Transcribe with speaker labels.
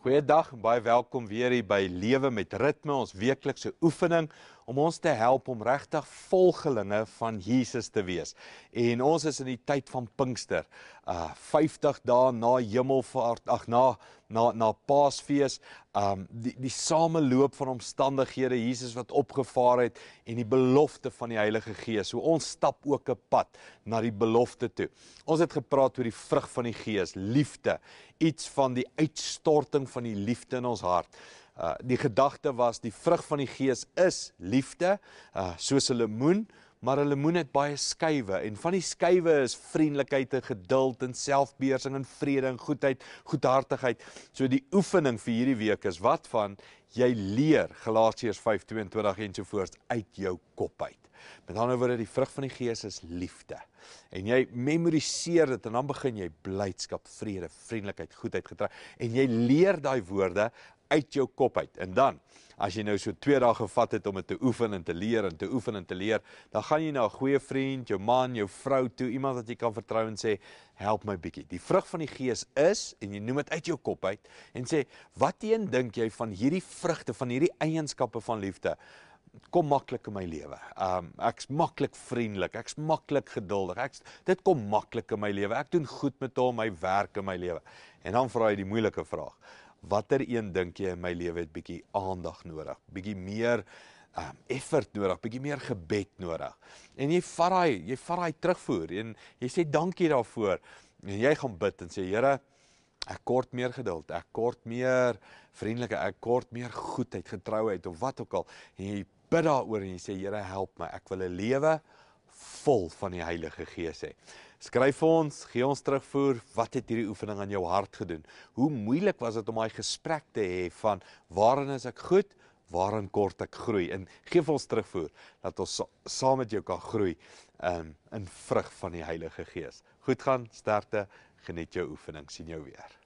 Speaker 1: Goeiedag en baie welkom weer hier by Lewe met Ritme, ons weeklikse oefening om ons te help om regtig volgelinge van Jesus te wees. En ons is in die tyd van Pinkster, 50 dae na Hemelvaart, na Paasfees, die sameloop van omstandighede, Jesus wat opgevaar het en die belofte van die Heilige Gees. So ons stap ook 'n pad na die belofte toe. Ons het gepraat oor die vrug van die Gees, liefde, iets van die uitstorting van die liefde in ons hart. Die gedagte was, die vrug van die Gees is liefde, soos 'n lemoen, maar 'n lemoen het baie skywe, en van die skywe is vriendelikheid en geduld en selfbeheersing en vrede en goedheid, goedhartigheid. So die oefening vir hierdie week is wat van jy leer, Galasiërs 5:22 ensovoorts, uit jou kop uit. Met ander woorde, die vrug van die Gees is liefde. En jy memoriseer dit en dan begin jy blydskap, vrede, vriendelikheid, goedheid, getrou. En jy leer daai woorde uit jou kop uit. En dan, as jy nou so 2 dae gevat het om dit te oefen en te leer en te oefen en te leer, dan gaan jy na 'n goeie vriend, jou man, jou vrou toe, iemand wat jy kan vertrou en sê, help my bietjie. Die vrug van die Gees is, en jy noem dit uit jou kop uit, en sê, wat een dink jy van hierdie vrugte, van hierdie eienskappe van liefde, kom maklik in my lewe. Ek's maklik vriendelik, ek's maklik geduldig, dit kom maklik in my lewe, ek doen goed met hom, my werk in my lewe. En dan vra jy die moeilike vraag, watter een dink jy in my lewe het bietjie aandag nodig, bietjie meer effort nodig, bietjie meer gebed nodig. En jy vat daai terugvoer, en jy sê dankie daarvoor, en jy gaan bid en sê, Here, ek kort meer geduld, ek kort meer vriendelikheid, ek kort meer goedheid, getrouheid, of wat ook al, en jy bid daaroor en jy sê, Here, help my, ek wil 'n lewe vol van die Heilige Gees hê. Skryf vir ons, gee ons terugvoer, wat het hierdie oefening aan jou hart gedoen? Hoe moeilik was dit om daai gesprek te hê van, waarin is ek goed, waarin kort ek groei? En geef ons terugvoer, dat ons saam met jou kan groei in vrug van die Heilige Gees. Goed gaan, sterkte, geniet jou oefening, sien jou weer.